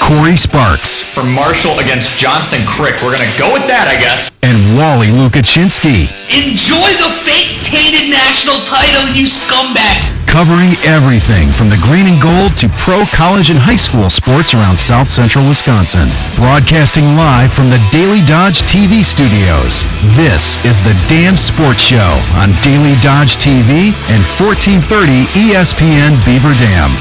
Corey Sparks. For Marshall against Johnson Crick. We're going to go with that, I guess. And Wally Lukaczynski. Enjoy the fake-tainted national title, you scumbags. Covering everything from the green and gold to pro, college, and high school sports around South Central Wisconsin. Broadcasting live from the Daily Dodge TV studios. This is the Damn Sports Show on Daily Dodge TV and 1430 ESPN Beaver Dam.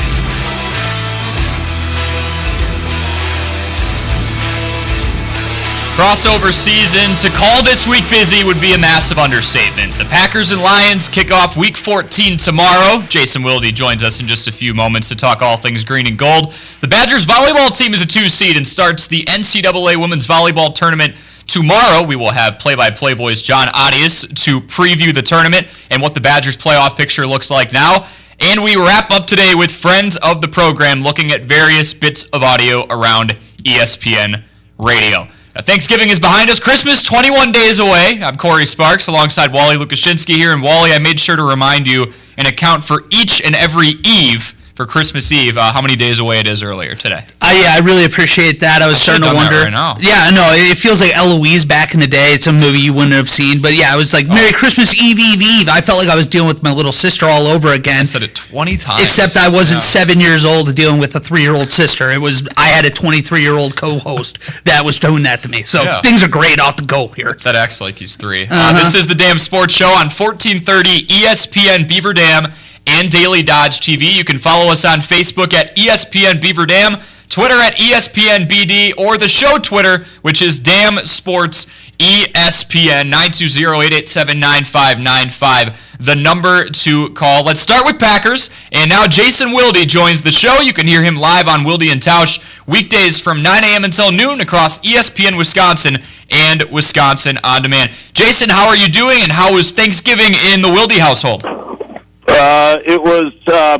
Crossover season. To call this week busy would be a massive understatement. The Packers and Lions kick off Week 14 tomorrow. Jason Wilde joins us in just a few moments to talk all things green and gold. The Badgers volleyball team is a 2-seed and starts the NCAA Women's Volleyball Tournament tomorrow. We will have play-by-play voice Jon Arias to preview the tournament and what the Badgers playoff picture looks like now. And we wrap up today with friends of the program looking at various bits of audio around ESPN Radio. Thanksgiving is behind us. Christmas, 21 days away. I'm Corey Sparks alongside Wally Lukaczynski here. And Wally, I made sure to remind you and account for each and every eve for Christmas Eve, how many days away it is earlier today. I really appreciate that. I was starting to wonder. Right now. Yeah, no, it feels like Eloise back in the day. It's a movie you wouldn't have seen. But yeah, I was like, Merry Christmas Eve, Eve, Eve. I felt like I was dealing with my little sister all over again. I said it 20 times. Except I wasn't 7 years old dealing with a 3-year-old sister. I had a 23-year-old co-host that was doing that to me. So things are great off the go here. That acts like he's 3. This is the Damn Sports Show on 1430 ESPN Beaver Dam and Daily Dodge TV. You can follow us on Facebook at ESPN Beaver Dam, Twitter at ESPN BD, or the show Twitter, which is Damn Sports ESPN, 920-887-9595, the number to call. Let's start with Packers, and now Jason Wilde joins the show. You can hear him live on Wilde and Tausch weekdays from 9 a.m. until noon across ESPN Wisconsin and Wisconsin On Demand. Jason, how are you doing, and how was Thanksgiving in the Wilde household? It was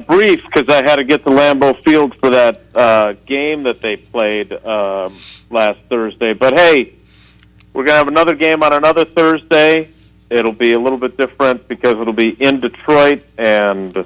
brief because I had to get to Lambeau Field for that game that they played last Thursday. But hey, we're going to have another game on another Thursday. It'll be a little bit different because it'll be in Detroit and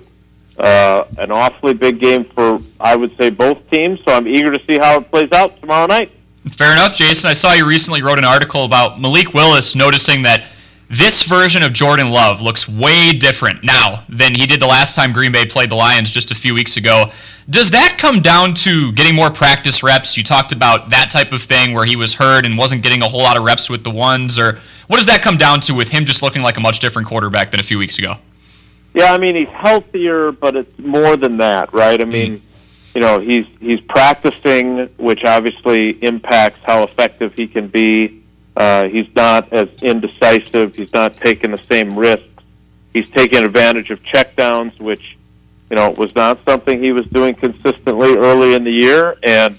an awfully big game for, I would say, both teams. So I'm eager to see how it plays out tomorrow night. Fair enough, Jason. I saw you recently wrote an article about Malik Willis noticing that this version of Jordan Love looks way different now than he did the last time Green Bay played the Lions just a few weeks ago. Does that come down to getting more practice reps? You talked about that type of thing where he was hurt and wasn't getting a whole lot of reps with the ones, or what does that come down to with him just looking like a much different quarterback than a few weeks ago? Yeah, I mean, he's healthier, but it's more than that, right? I mean, you know, he's practicing, which obviously impacts how effective he can be. He's not as indecisive. He's not taking the same risks. He's taking advantage of checkdowns, which, you know, was not something he was doing consistently early in the year. And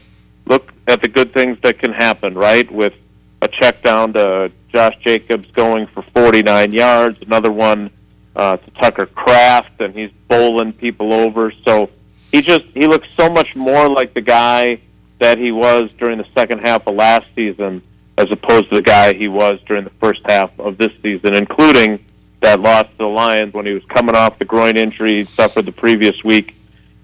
look at the good things that can happen, right? With a check down to Josh Jacobs going for 49 yards, another one to Tucker Kraft, and he's bowling people over. So he looks so much more like the guy that he was during the second half of last season, as opposed to the guy he was during the first half of this season, including that loss to the Lions when he was coming off the groin injury he suffered the previous week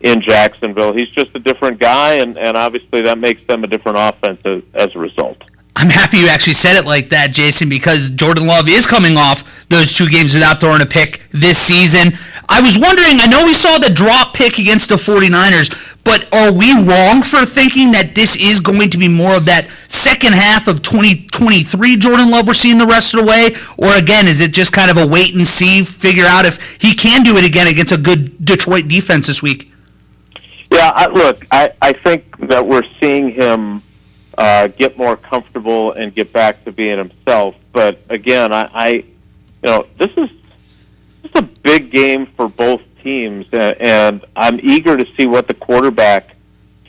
in Jacksonville. He's just a different guy, and obviously that makes them a different offense as a result. I'm happy you actually said it like that, Jason, because Jordan Love is coming off those 2 games without throwing a pick this season. I was wondering, I know we saw the drop pick against the 49ers, but are we wrong for thinking that this is going to be more of that second half of 2023 Jordan Love we're seeing the rest of the way? Or again, is it just kind of a wait and see, figure out if he can do it again against a good Detroit defense this week? Yeah, I think that we're seeing him get more comfortable and get back to being himself. But again, this is a big game for both teams, and I'm eager to see what the quarterback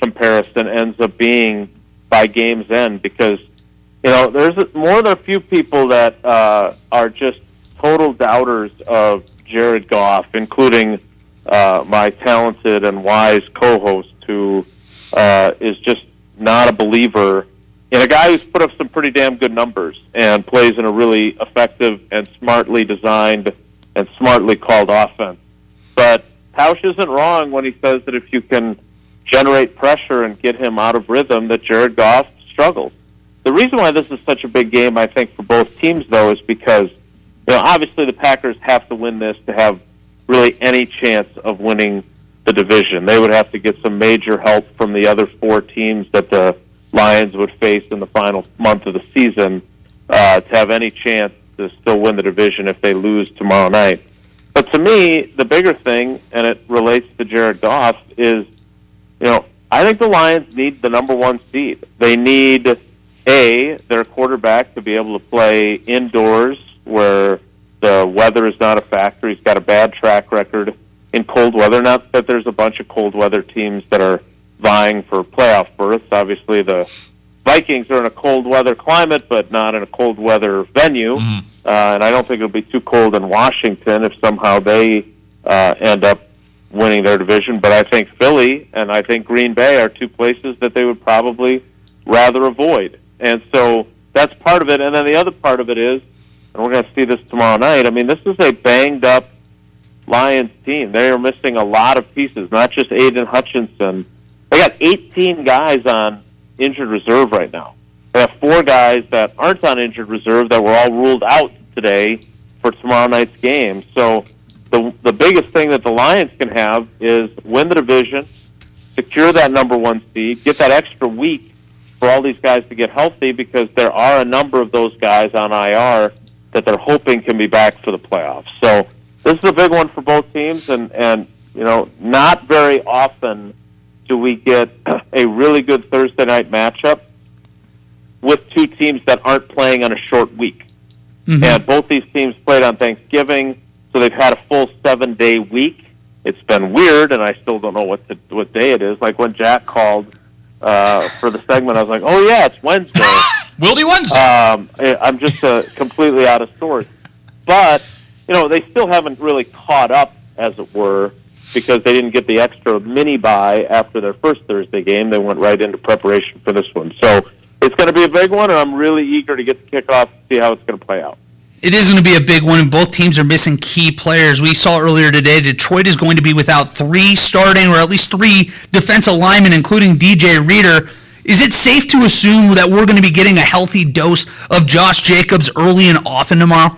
comparison ends up being by game's end, because, you know, there's more than a few people that are just total doubters of Jared Goff, including my talented and wise co-host who is just not a believer in a guy who's put up some pretty damn good numbers and plays in a really effective and smartly designed and smartly called offense. But Tausch isn't wrong when he says that if you can generate pressure and get him out of rhythm that Jared Goff struggles. The reason why this is such a big game, I think, for both teams, though, is because, obviously the Packers have to win this to have really any chance of winning the division. They would have to get some major help from the other 4 teams that the Lions would face in the final month of the season to have any chance to still win the division if they lose tomorrow night. But to me, the bigger thing, and it relates to Jared Goff, is, I think the Lions need the number 1 seed. They need, their quarterback to be able to play indoors where the weather is not a factor. He's got a bad track record in cold weather. Not that there's a bunch of cold weather teams that are vying for playoff berths. Obviously, the Vikings are in a cold weather climate, but not in a cold weather venue. Mm-hmm. And I don't think it'll be too cold in Washington if somehow they end up winning their division. But I think Philly and I think Green Bay are 2 places that they would probably rather avoid. And so that's part of it. And then the other part of it is, and we're going to see this tomorrow night, I mean, this is a banged-up Lions team. They are missing a lot of pieces, not just Aiden Hutchinson. They got 18 guys on injured reserve right now. They have 4 guys that aren't on injured reserve that were all ruled out today for tomorrow night's game. So the biggest thing that the Lions can have is win the division, secure that number 1 seed, get that extra week for all these guys to get healthy, because there are a number of those guys on IR that they're hoping can be back for the playoffs. So this is a big one for both teams, and not very often do we get a really good Thursday night matchup with 2 teams that aren't playing on a short week. Mm-hmm. And both these teams played on Thanksgiving, so they've had a full 7-day week. It's been weird, and I still don't know what day it is. Like when Jack called for the segment, I was like, oh, yeah, it's Wednesday. Wilde Wednesday. I'm just completely out of sorts. But, they still haven't really caught up, as it were, because they didn't get the extra mini-bye after their first Thursday game. They went right into preparation for this one. So it's going to be a big one, and I'm really eager to get the kickoff to see how it's going to play out. It is going to be a big one, and both teams are missing key players. We saw earlier today Detroit is going to be without 3 starting, or at least 3 defensive linemen, including DJ Reader. Is it safe to assume that we're going to be getting a healthy dose of Josh Jacobs early and often tomorrow?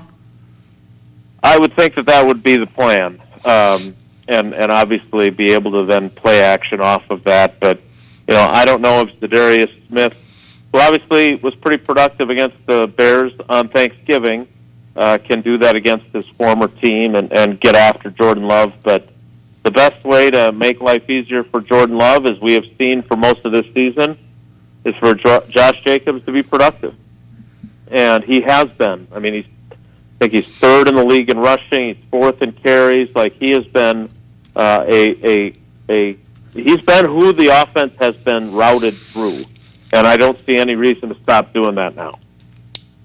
I would think that would be the plan, and obviously be able to then play action off of that. But, I don't know if Zadarius Smith, who obviously was pretty productive against the Bears on Thanksgiving, can do that against his former team and get after Jordan Love. But the best way to make life easier for Jordan Love, as we have seen for most of this season, is for Josh Jacobs to be productive. And he has been. I mean, I think he's 3rd in the league in rushing. He's 4th in carries. Like, he has been he's been who the offense has been routed through. And I don't see any reason to stop doing that now.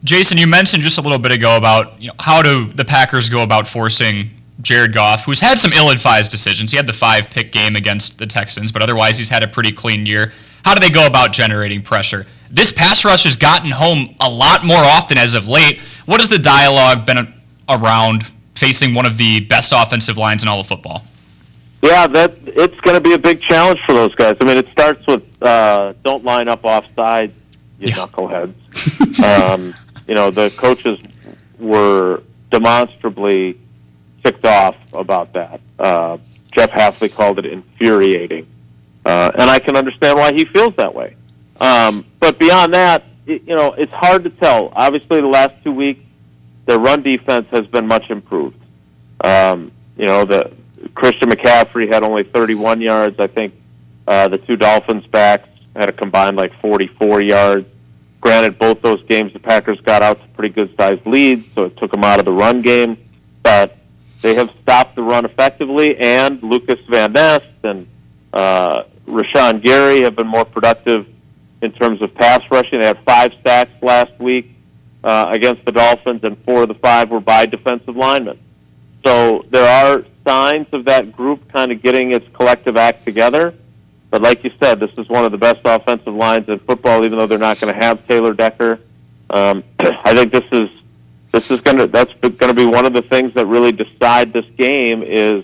Jason, you mentioned just a little bit ago about how do the Packers go about forcing Jared Goff, who's had some ill-advised decisions. He had the 5-pick game against the Texans, but otherwise he's had a pretty clean year. How do they go about generating pressure? This pass rush has gotten home a lot more often as of late. What has the dialogue been around facing one of the best offensive lines in all of football? Yeah, it's going to be a big challenge for those guys. I mean, it starts with don't line up offside, you knuckleheads. The coaches were demonstrably ticked off about that. Jeff Hafley called it infuriating. And I can understand why he feels that way. But beyond that, it's hard to tell. Obviously, the last 2 weeks, their run defense has been much improved. The Christian McCaffrey had only 31 yards. I think the 2 Dolphins backs had a combined 44 yards. Granted, both those games the Packers got out to pretty good-sized leads, so it took them out of the run game. But they have stopped the run effectively, and Lucas Van Ness and Rashawn Gary have been more productive in terms of pass rushing. They had 5 sacks last week against the Dolphins, and 4 of the 5 were by defensive linemen. So there are signs of that group kind of getting its collective act together. But like you said, this is one of the best offensive lines in football, even though they're not going to have Taylor Decker. I think that's going to be one of the things that really decide this game is,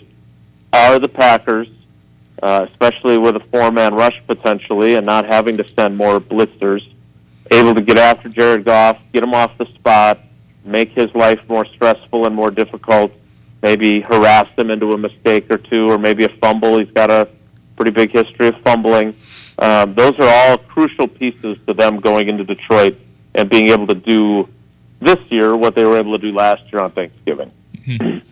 are the Packers especially with a four-man rush potentially and not having to send more blitzers, able to get after Jared Goff, get him off the spot, make his life more stressful and more difficult, maybe harass him into a mistake or two, or maybe a fumble. He's got a pretty big history of fumbling. Those are all crucial pieces to them going into Detroit and being able to do this year what they were able to do last year on Thanksgiving.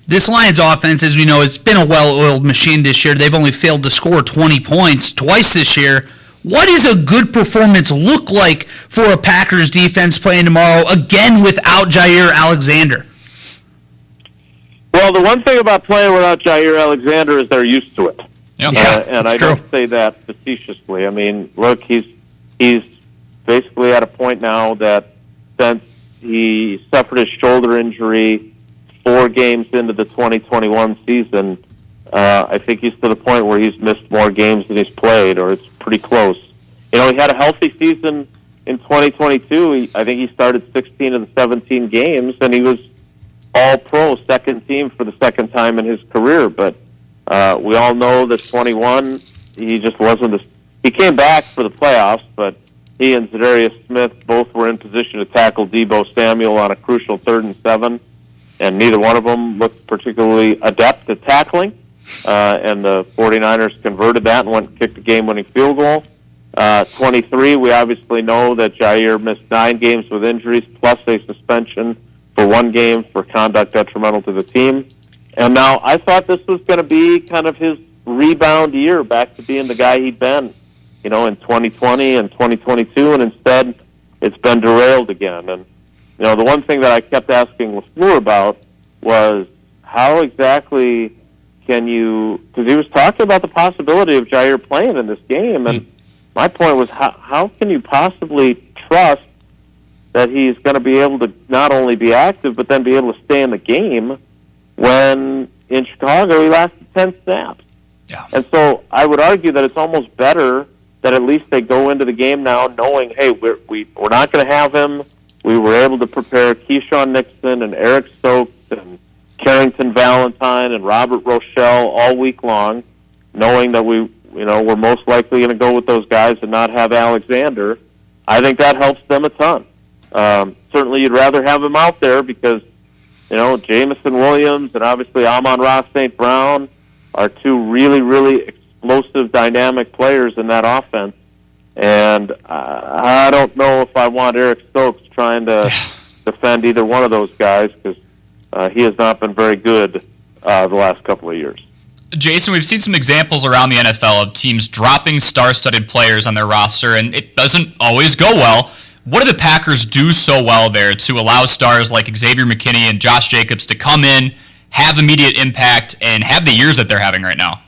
This Lions offense, as we know, it's been a well-oiled machine this year. They've only failed to score 20 points twice this year. What does a good performance look like for a Packers defense playing tomorrow, again without Jair Alexander? Well, the one thing about playing without Jair Alexander is they're used to it. Yep. And I don't say that facetiously. I mean, look, he's basically at a point now that since he suffered his shoulder injury 4 games into the 2021 season, I think he's to the point where he's missed more games than he's played, or it's pretty close. You know, he had a healthy season in 2022. I think he started 16 of the 17 games, and he was all-pro second team for the second time in his career. But we all know that 21, he just wasn't he came back for the playoffs, but he and Zadarius Smith both were in position to tackle Deebo Samuel on a crucial 3rd and 7, and neither one of them looked particularly adept at tackling. And the 49ers converted that and went and kicked a game-winning field goal. 23, we obviously know that Jair missed 9 games with injuries, plus a suspension for 1 game for conduct detrimental to the team. And now I thought this was going to be kind of his rebound year, back to being the guy he'd been, you know, in 2020 and 2022, and instead it's been derailed again. And, you know, the one thing that I kept asking LaFleur about was how exactly can you, because he was talking about the possibility of Jair playing in this game, and my point was how can you possibly trust that he's going to be able to not only be active but then be able to stay in the game when in Chicago he lasted 10 snaps. Yeah. And so I would argue that it's almost better that at least they go into the game now knowing, hey, we're not going to have him. We were able to prepare Keyshawn Nixon and Eric Stokes and Carrington Valentine and Robert Rochelle all week long, knowing that we're most likely going to go with those guys and not have Alexander. I think that helps them a ton. Certainly you'd rather have him out there because, you know, Jamison Williams and obviously Amon-Ra St. Brown are 2 really, really explosive, dynamic players in that offense. And I don't know if I want Eric Stokes trying to defend either one of those guys because he has not been very good the last couple of years. Jason, we've seen some examples around the NFL of teams dropping star-studded players on their roster, and it doesn't always go well. What do the Packers do so well there to allow stars like Xavier McKinney and Josh Jacobs to come in, have immediate impact, and have the years that they're having right now?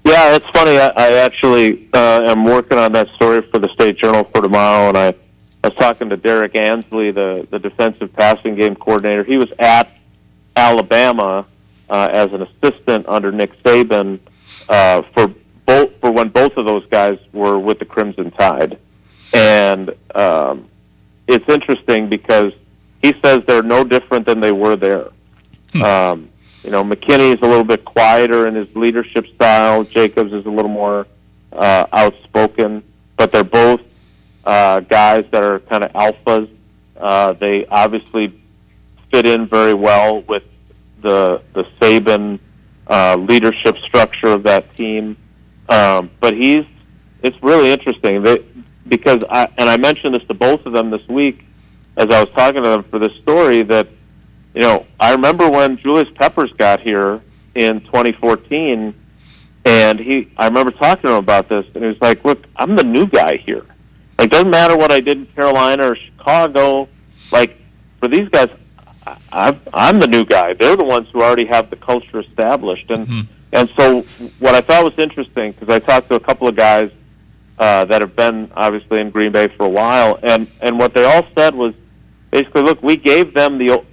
Yeah, it's funny. I actually am working on that story for the State Journal for tomorrow, and I was talking to Derek Ansley, the defensive passing game coordinator. He was at Alabama as an assistant under Nick Saban for when both of those guys were with the Crimson Tide. And it's interesting because he says they're no different than they were there. You know, McKinney's a little bit quieter in his leadership style. Jacobs is a little more outspoken, but they're both guys that are kind of alphas. They obviously fit in very well with the Saban leadership structure of that team. But it's really interesting because I mentioned this to both of them this week as I was talking to them for this story that, you know, I remember when Julius Peppers got here in 2014, and I remember talking to him about this, and he was like, look, I'm the new guy here. Like, doesn't matter what I did in Carolina or Chicago. Like, for these guys, I'm the new guy. They're the ones who already have the culture established. And so what I thought was interesting, because I talked to a couple of guys that have been, obviously, in Green Bay for a while, and what they all said was basically, look, we gave them the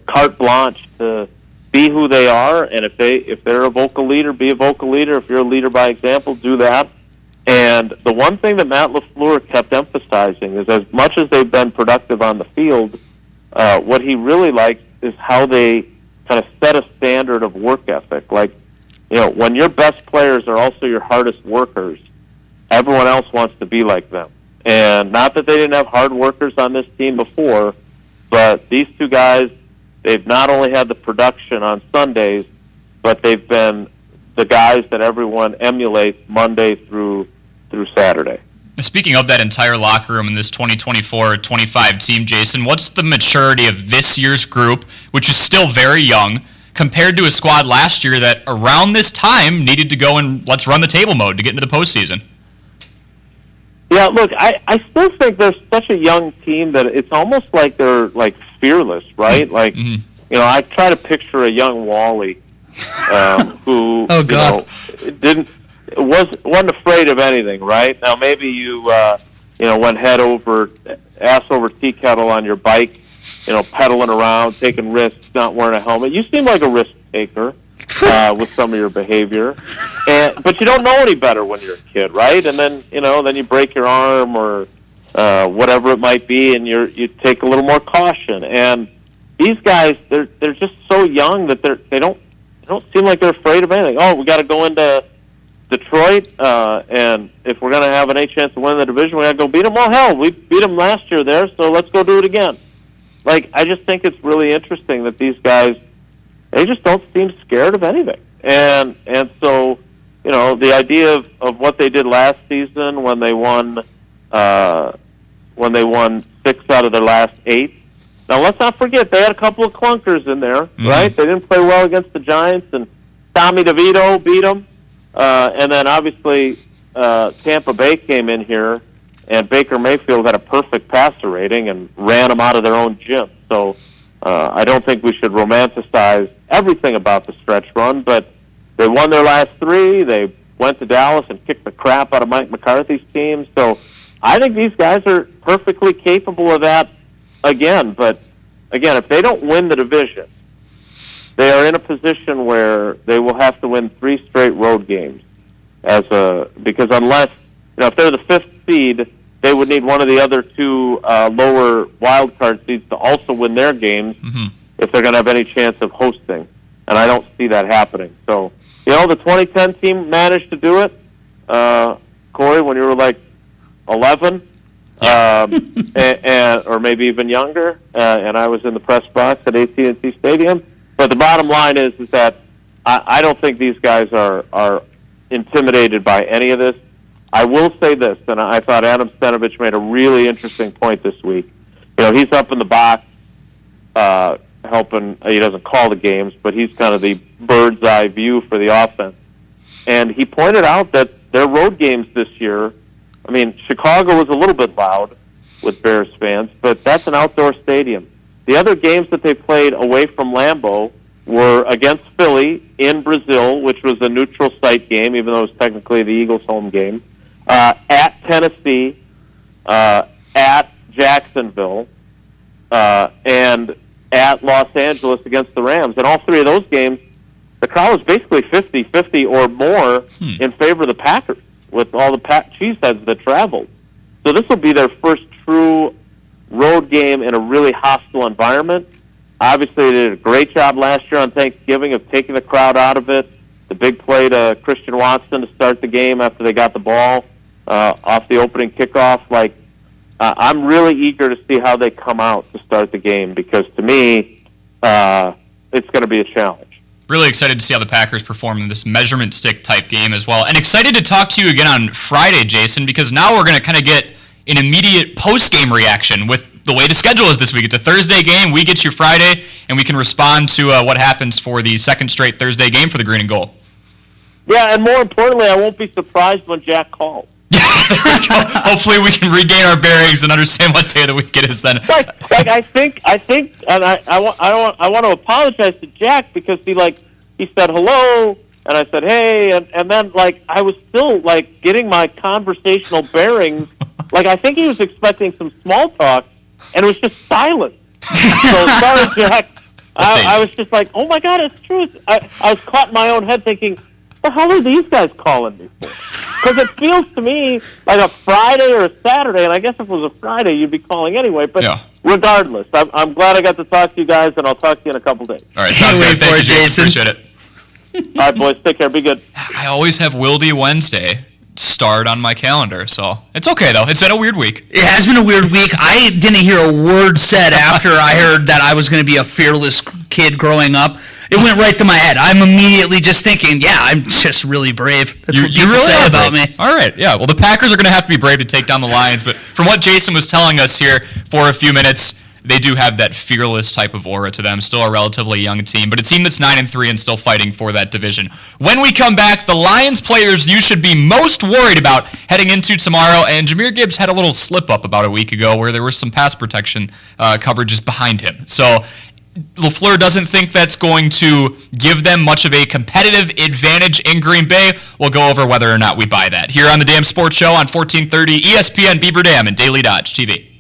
carte blanche to be who they are, and if they're a vocal leader, be a vocal leader. If you're a leader by example, do that. And the one thing that Matt LaFleur kept emphasizing is, as much as they've been productive on the field, what he really likes is how they kind of set a standard of work ethic. Like, when your best players are also your hardest workers, everyone else wants to be like them. And not that they didn't have hard workers on this team before, but these two guys, they've not only had the production on Sundays, but they've been the guys that everyone emulates Monday through Saturday. Speaking of that entire locker room in this 2024-25 team, Jason, what's the maturity of this year's group, which is still very young, compared to a squad last year that around this time needed to go in let's run the table mode to get into the postseason? Yeah, look, I still think they're such a young team that it's almost like they're like fearless, right? Like, I try to picture a young Wally who wasn't afraid of anything, right? Now maybe you went ass over tea kettle on your bike, pedaling around, taking risks, not wearing a helmet. You seem like a risk taker with some of your behavior, but you don't know any better when you're a kid, right? And then then you break your arm or whatever it might be, and you take a little more caution. And these guys, they're just so young that they don't seem like they're afraid of anything. Oh, we got to go into Detroit, and if we're going to have any chance to win the division, we got to go beat them. Well, hell, we beat them last year there, so let's go do it again. Like, I just think it's really interesting that these guys, they just don't seem scared of anything. And so, the idea of what they did last season when they won 6 out of their last 8. Now, let's not forget, they had a couple of clunkers in there, right? They didn't play well against the Giants, and Tommy DeVito beat them. And then, obviously, Tampa Bay came in here, and Baker Mayfield had a perfect passer rating and ran them out of their own gym. So I don't think we should romanticize everything about the stretch run, but they won their last 3. They went to Dallas and kicked the crap out of Mike McCarthy's team. So I think these guys are perfectly capable of that again. But, again, if they don't win the division, they are in a position where they will have to win 3 straight road games. Because unless, if they're the 5th seed, they would need one of the other 2 lower wild card seeds to also win their games if they're going to have any chance of hosting. And I don't see that happening. So, the 2010 team managed to do it. Corey, when you were like 11, or maybe even younger, and I was in the press box at AT&T Stadium. But the bottom line is that I don't think these guys are intimidated by any of this. I will say this, and I thought Adam Stenovich made a really interesting point this week. He's up in the box helping. He doesn't call the games, but he's kind of the bird's eye view for the offense. And he pointed out that their road games this year, Chicago was a little bit loud with Bears fans, but that's an outdoor stadium. The other games that they played away from Lambeau were against Philly in Brazil, which was a neutral site game, even though it was technically the Eagles' home game, at Tennessee, at Jacksonville, and at Los Angeles against the Rams. And all 3 of those games, the crowd was basically 50-50 or more in favor of the Packers, with all the cheeseheads that traveled. So this will be their first true road game in a really hostile environment. Obviously, they did a great job last year on Thanksgiving of taking the crowd out of it. The big play to Christian Watson to start the game after they got the ball off the opening kickoff. I'm really eager to see how they come out to start the game because, to me, it's going to be a challenge. Really excited to see how the Packers perform in this measurement stick type game as well. And excited to talk to you again on Friday, Jason, because now we're going to kind of get an immediate post-game reaction with the way the schedule is this week. It's a Thursday game. We get you Friday, and we can respond to what happens for the second straight Thursday game for the Green and Gold. Yeah, and more importantly, I won't be surprised when Jack calls. Hopefully we can regain our bearings and understand what day of the week it is then. I think, and I want to apologize to Jack because he said hello, and I said hey, and then I was still getting my conversational bearings. I think he was expecting some small talk, and it was just silent. So sorry, Jack. I was just like, oh my God, it's true. I was caught in my own head thinking, what the hell are these guys calling me for? Because it feels to me like a Friday or a Saturday, and I guess if it was a Friday, you'd be calling anyway. But regardless, I'm glad I got to talk to you guys, and I'll talk to you in a couple days. All right, sounds good. Thank you, Jason. Appreciate it. right, boys. Take care. Be good. I always have Wilde Wednesday starred on my calendar, so it's okay though. It's been a weird week. It has been a weird week. I didn't hear a word said after I heard that I was going to be a fearless kid growing up. It went right to my head. I'm immediately just thinking, yeah, I'm just really brave. That's what people say about me. All right, yeah. Well, the Packers are going to have to be brave to take down the Lions, but from what Jason was telling us here for a few minutes, they do have that fearless type of aura to them. Still a relatively young team, but a team that's 9-3 and still fighting for that division. When we come back, the Lions players you should be most worried about heading into tomorrow, and Jahmyr Gibbs had a little slip-up about a week ago where there was some pass protection coverages behind him. So LaFleur doesn't think that's going to give them much of a competitive advantage in Green Bay. We'll go over whether or not we buy that here on the Dam Sports Show on 1430 ESPN Beaver Dam and Daily Dodge TV.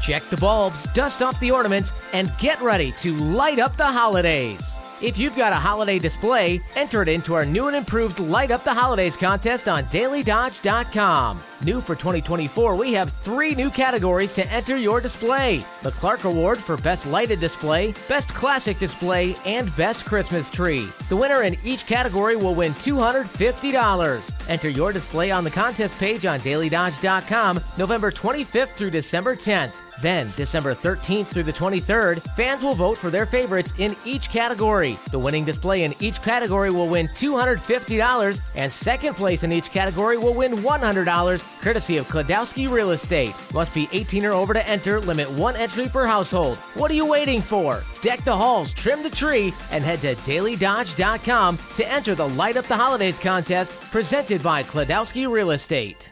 Check the bulbs, dust off the ornaments, and get ready to light up the holidays. If you've got a holiday display, enter it into our new and improved Light Up the Holidays contest on dailydodge.com. New for 2024, we have 3 new categories to enter your display. The Clark Award for Best Lighted Display, Best Classic Display, and Best Christmas Tree. The winner in each category will win $250. Enter your display on the contest page on dailydodge.com November 25th through December 10th. Then, December 13th through the 23rd, fans will vote for their favorites in each category. The winning display in each category will win $250, and second place in each category will win $100, courtesy of Kladowski Real Estate. Must be 18 or over to enter, limit 1 entry per household. What are you waiting for? Deck the halls, trim the tree, and head to dailydodge.com to enter the Light Up the Holidays contest presented by Kladowski Real Estate.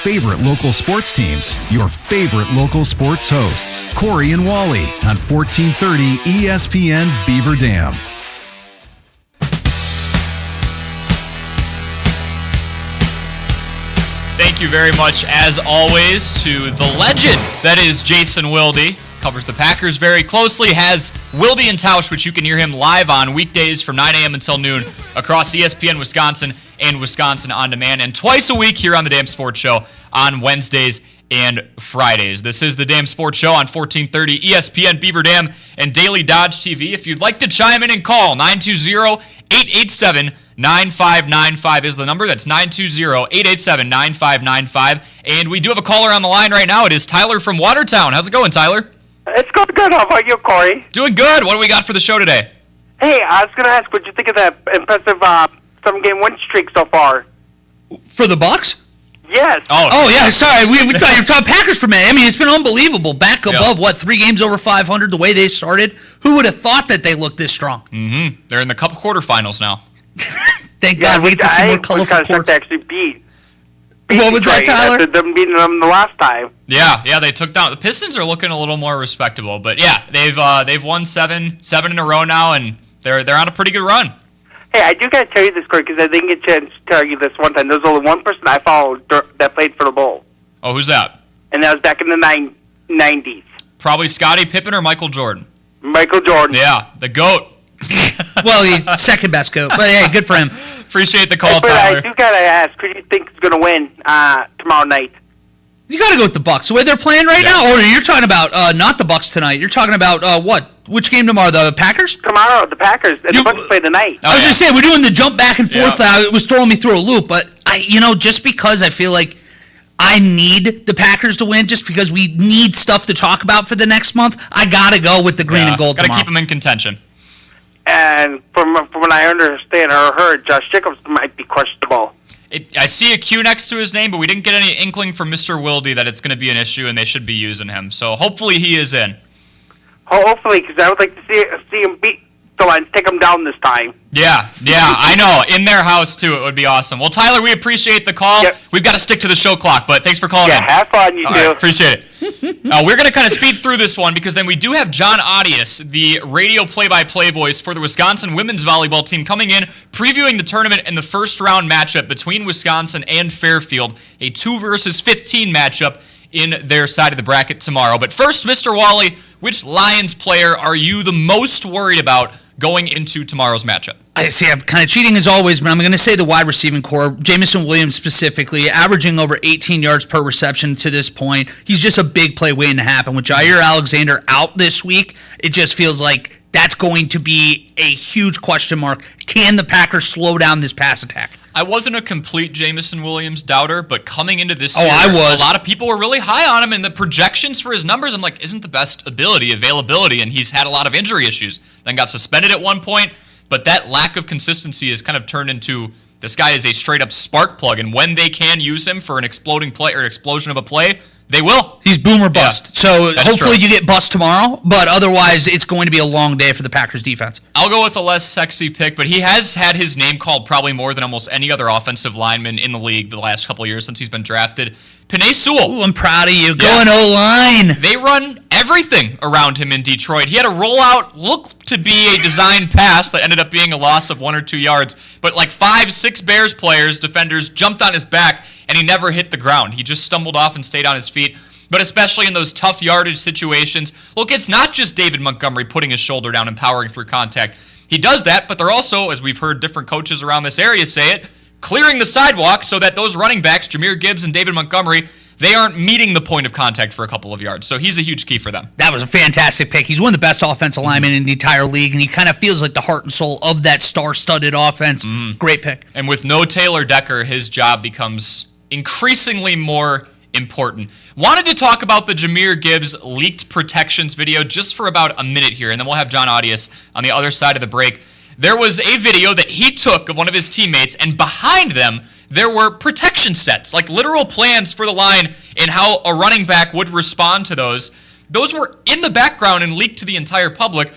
favorite local sports teams, your favorite local sports hosts, Corey and Wally on 1430 ESPN Beaver Dam. Thank you very much, as always, to the legend that is Jason Wilde. Covers the Packers very closely, has Wilde and Tausch, which you can hear him live on weekdays from 9 a.m. until noon across ESPN Wisconsin and Wisconsin On Demand, and twice a week here on the Dam Sports Show on Wednesdays and Fridays. This is the Dam Sports Show on 1430 ESPN Beaver Dam and Daily Dodge TV. If you'd like to chime in and call, 920-887-9595 is the number. That's 920-887-9595. And we do have a caller on the line right now. It is Tyler from Watertown. How's it going, Tyler? It's going good. How about you, Corey? Doing good. What do we got for the show today? Hey, I was going to ask, what you think of that impressive 7-game win streak so far? For the Bucks? Yes. Oh yeah, sorry. We thought you were talking Packers for a minute. I mean, it's been unbelievable. Back above, 3 games over 500 the way they started. Who would have thought that they looked this strong? Mm-hmm. They're in the Cup quarterfinals now. Thank God we get to see more colorful courts. Actually beat What was that, Detroit Tyler? after them beating them the last time. Yeah, they took down. The Pistons are looking a little more respectable, but yeah, they've won seven in a row now, and they're on a pretty good run. Hey, I do got to tell you this, Corey, because I didn't get a chance to tell you this one time. There's only one person I followed that played for the Bull, Oh, who's that? and that was back in the 90s. Probably Scottie Pippen or Michael Jordan. Michael Jordan. Yeah, the GOAT. Well, he's second best coach, but hey, good for him. Appreciate the call, But Tyler. I do got to ask, who do you think is going to win tomorrow night? You got to go with the Bucks. The way they're playing right now, or you're talking about not the Bucks tonight. You're talking about what? Which game tomorrow? The Packers? Tomorrow, the Packers, and the Bucks play tonight. I was going to say, we're doing the jump back and forth. Yeah. It was throwing me through a loop, but just because I feel like I need the Packers to win, just because we need stuff to talk about for the next month, I got to go with the green and gold Got to tomorrow. keep them in contention. And from what I understand or heard, Josh Jacobs might be questionable. I see a Q next to his name, but we didn't get any inkling from Mr. Wilde that it's going to be an issue and they should be using him. So hopefully he is in. Hopefully, because I would like to see him beat the Lions, take them down this time. Yeah, I know. In their house, too, it would be awesome. Well, Tyler, we appreciate the call. Yep. We've got to stick to the show clock, but thanks for calling in. Have fun, you All two. right, appreciate it. We're going to kind of speed through this one because then we do have Jon Arias, the radio play-by-play voice for the Wisconsin women's volleyball team, coming in, previewing the tournament and the first-round matchup between Wisconsin and Fairfield, a 2 versus 15 matchup in their side of the bracket tomorrow. But first, Mr. Wally, which Lions player are you the most worried about going into tomorrow's matchup? I see, I'm kind of cheating as always, but I'm going to say the wide receiving core, Jamison Williams specifically, averaging over 18 yards per reception to this point. He's just a big play waiting to happen. With Jair Alexander out this week, it just feels like that's going to be a huge question mark. Can the Packers slow down this pass attack? I wasn't a complete Jamison Williams doubter, but coming into this Oh, year, I was. a lot of people were really high on him, and the projections for his numbers, I'm like, isn't the best availability, and he's had a lot of injury issues. Then got suspended at one point, but that lack of consistency has kind of turned into this guy is a straight-up spark plug, and when they can use him for an exploding play or explosion of a play, they will. He's boom or bust. Yeah, so that's hopefully true. you get bust tomorrow, but otherwise it's going to be a long day for the Packers defense. I'll go with a less sexy pick, but he has had his name called probably more than almost any other offensive lineman in the league the last couple of years since he's been drafted. Penei Sewell. Ooh, I'm proud of you. Going O-line. They run everything around him in Detroit. He had a rollout, looked to be a designed pass that ended up being a loss of 1 or 2 yards, but like 5-6 Bears players, defenders, jumped on his back, and he never hit the ground. He just stumbled off and stayed on his feet. But especially in those tough yardage situations, look, it's not just David Montgomery putting his shoulder down and powering through contact. He does that, but they're also, as we've heard different coaches around this area say it, clearing the sidewalk so that those running backs, Jahmyr Gibbs and David Montgomery, they aren't meeting the point of contact for a couple of yards. So he's a huge key for them. That was a fantastic pick. He's one of the best offensive linemen in the entire league, and he kind of feels like the heart and soul of that star-studded offense. Great pick. And with no Taylor Decker, his job becomes increasingly more important. Wanted to talk about the Jahmyr Gibbs leaked protections video just for about a minute here, and then we'll have Jon Arias on the other side of the break. There was a video that he took of one of his teammates, and behind them, there were protection sets, like literal plans for the line and how a running back would respond to those. Those were in the background and leaked to the entire public.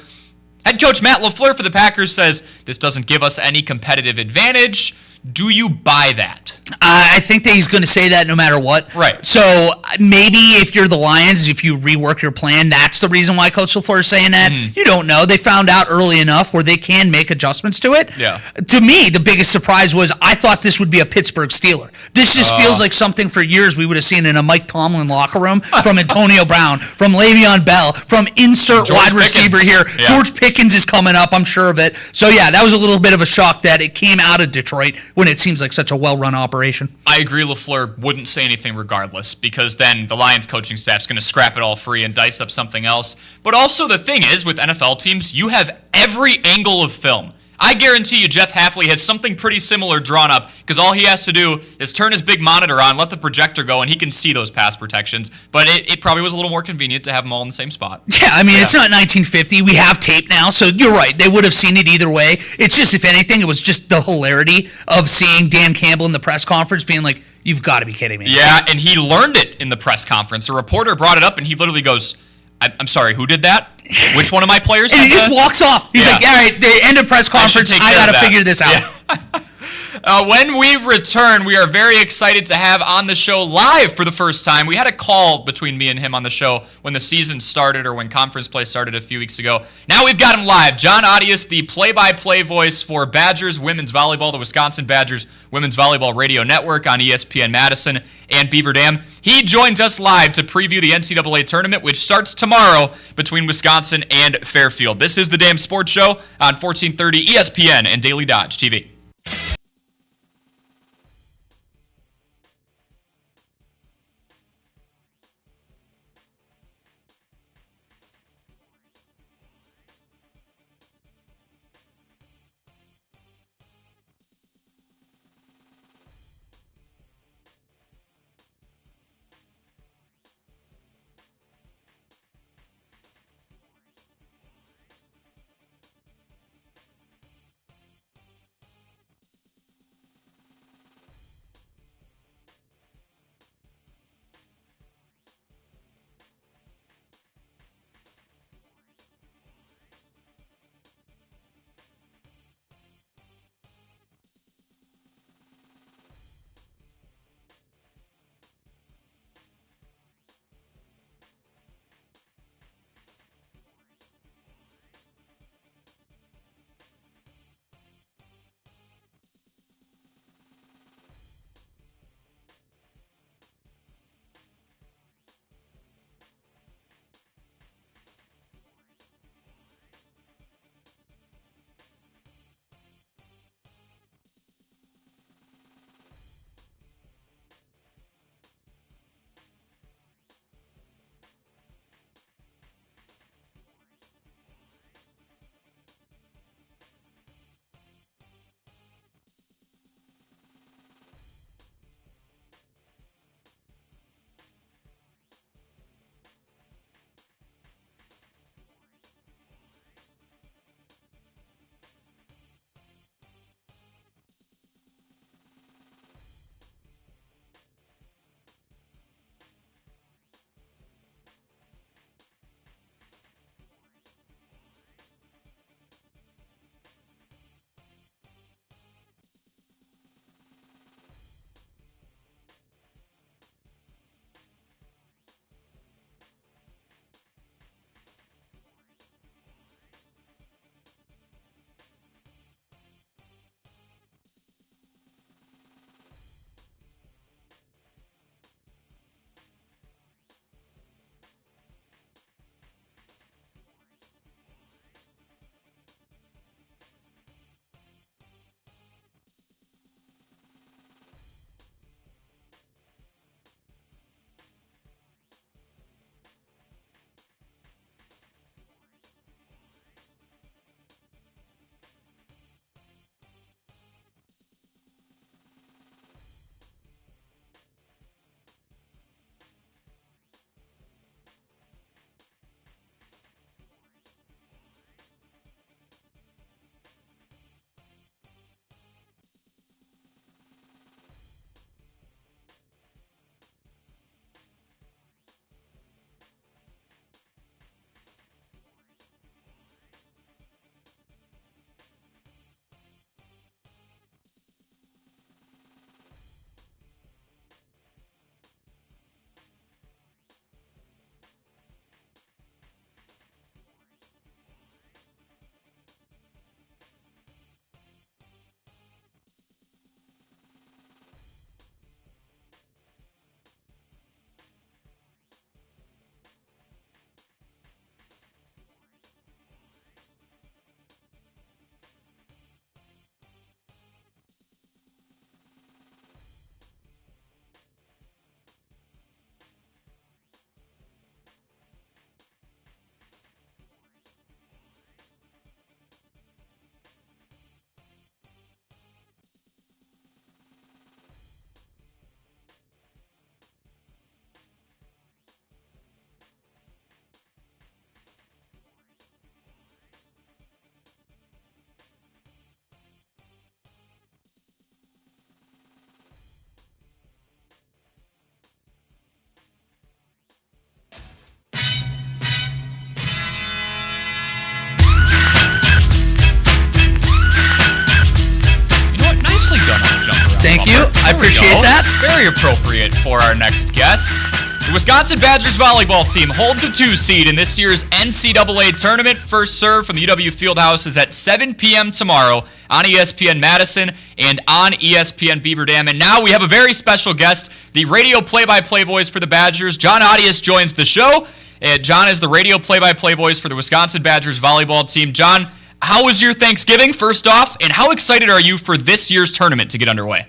Head coach Matt LaFleur for the Packers says, this doesn't give us any competitive advantage. Do you buy that? I think that he's going to say that no matter what. Right. So maybe if you're the Lions, if you rework your plan, that's the reason why Coach LaFleur is saying that. You don't know. They found out early enough where they can make adjustments to it. Yeah. To me, the biggest surprise was I thought this would be a Pittsburgh Steeler. This just feels like something for years we would have seen in a Mike Tomlin locker room from Antonio Brown, from Le'Veon Bell, from insert George wide receiver Pickens. here. Yeah. George Pickens is coming up, I'm sure of it. So yeah, that was a little bit of a shock that it came out of Detroit when it seems like such a well-run operation. I agree LaFleur wouldn't say anything regardless, because then the Lions coaching staff's going to scrap it all free and dice up something else. But also the thing is, with NFL teams, you have every angle of film. I guarantee you Jeff Hafley has something pretty similar drawn up, because all he has to do is turn his big monitor on, let the projector go, and he can see those pass protections. But it probably was a little more convenient to have them all in the same spot. Yeah, I mean, it's not 1950. We have tape now, so you're right. They would have seen it either way. It's just, if anything, it was just the hilarity of seeing Dan Campbell in the press conference being like, you've got to be kidding me. Yeah, and he learned it in the press conference. A reporter brought it up, and he literally goes, I'm sorry, who did that? Which one of my players? And he just walks off. He's like, all right, the end of press conference, I got to figure this out. Yeah. When we return, we are very excited to have on the show live for the first time. We had a call between me and him on the show when the season started, or when conference play started a few weeks ago. Now we've got him live. Jon Arias, the play-by-play voice for Badgers women's volleyball, the Wisconsin Badgers women's volleyball radio network on ESPN Madison and Beaver Dam. He joins us live to preview the NCAA Tournament, which starts tomorrow between Wisconsin and Fairfield. This is the Dam Sports Show on 1430 ESPN and Daily Dodge TV. I appreciate that. Very appropriate for our next guest. The Wisconsin Badgers volleyball team holds a 2 seed in this year's NCAA Tournament. First serve from the UW Fieldhouse is at 7 p.m. tomorrow on ESPN Madison and on ESPN Beaver Dam. And now we have a very special guest, the radio play-by-play voice for the Badgers. Jon Arias joins the show. Jon is the radio play-by-play voice for the Wisconsin Badgers volleyball team. Jon, how was your Thanksgiving, first off, and how excited are you for this year's tournament to get underway?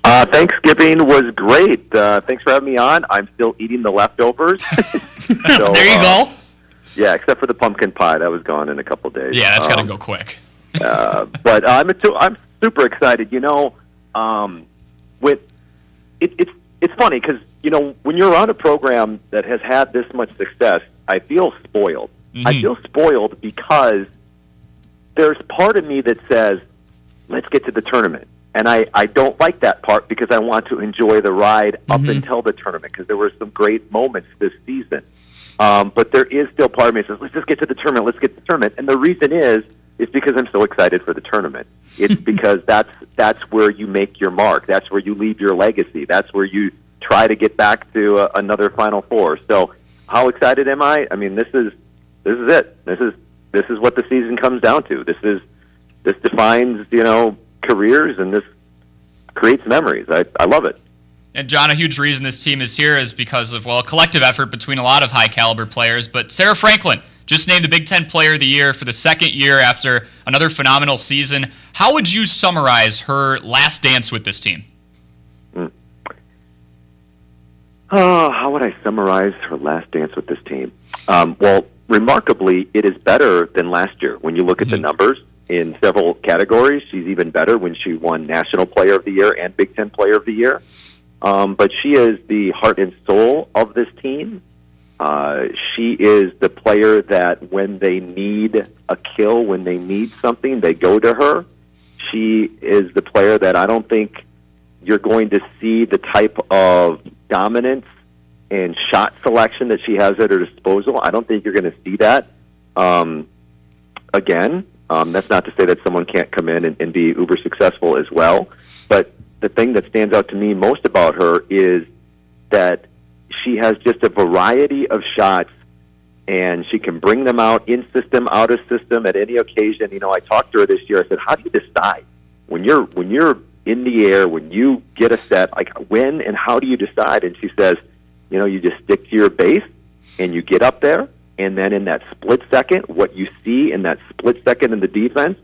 Thanksgiving was great. Thanks for having me on. I'm still eating the leftovers. So, there you go. Yeah, except for the pumpkin pie. That was gone in a couple days. Yeah, that's got to go quick. But I'm super excited. You know, it's funny because, you know, when you're on a program that has had this much success, I feel spoiled. Mm-hmm. I feel spoiled because there's part of me that says, let's get to the tournament. And I don't like that part because I want to enjoy the ride up until the tournament because there were some great moments this season. But there is still part of me that says, let's just get to the tournament, let's get to the tournament. And the reason is because I'm so excited for the tournament. It's because that's where you make your mark. That's where you leave your legacy. That's where you try to get back to another Final Four. So how excited am I? I mean, this is it. This is what the season comes down to. This defines, you know, careers, and this creates memories. I love it. And Jon, a huge reason this team is here is because of, well, a collective effort between a lot of high-caliber players. But Sarah Franklin just named the Big Ten Player of the Year for the second year after another phenomenal season. How would you summarize her last dance with this team? How would I summarize her last dance with this team? Well, remarkably, it is better than last year. When you look at the numbers in several categories, she's even better when she won National Player of the Year and Big Ten Player of the Year. But she is the heart and soul of this team. She is the player that when they need a kill, when they need something, they go to her. She is the player that I don't think you're going to see the type of dominance and shot selection that she has at her disposal. I don't think you're going to see that again. That's not to say that someone can't come in and be uber successful as well. But the thing that stands out to me most about her is that she has just a variety of shots, and she can bring them out in system, out of system at any occasion. You know, I talked to her this year. I said, how do you decide when you're in the air, when you get a set, like when and how do you decide? And she says, you know, you just stick to your base and you get up there, and then in that split second, what you see in that split second in the defense,